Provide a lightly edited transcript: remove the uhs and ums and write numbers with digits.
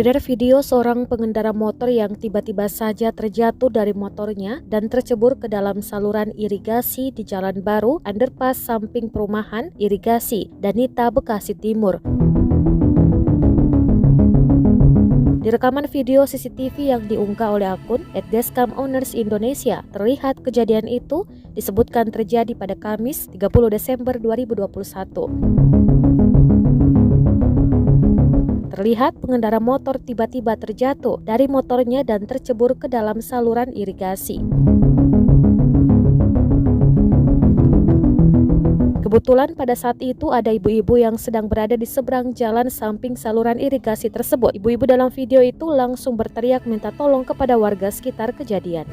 Beredar video seorang pengendara motor yang tiba-tiba saja terjatuh dari motornya dan tercebur ke dalam saluran irigasi di Jalan Baru, underpass samping perumahan irigasi, Danita, Bekasi Timur. Di rekaman video CCTV yang diunggah oleh akun @dashcamowners_Indonesia, terlihat kejadian itu disebutkan terjadi pada Kamis 30 Desember 2021. Terlihat pengendara motor tiba-tiba terjatuh dari motornya dan tercebur ke dalam saluran irigasi. Kebetulan pada saat itu ada ibu-ibu yang sedang berada di seberang jalan samping saluran irigasi tersebut. Ibu-ibu dalam video itu langsung berteriak minta tolong kepada warga sekitar kejadian.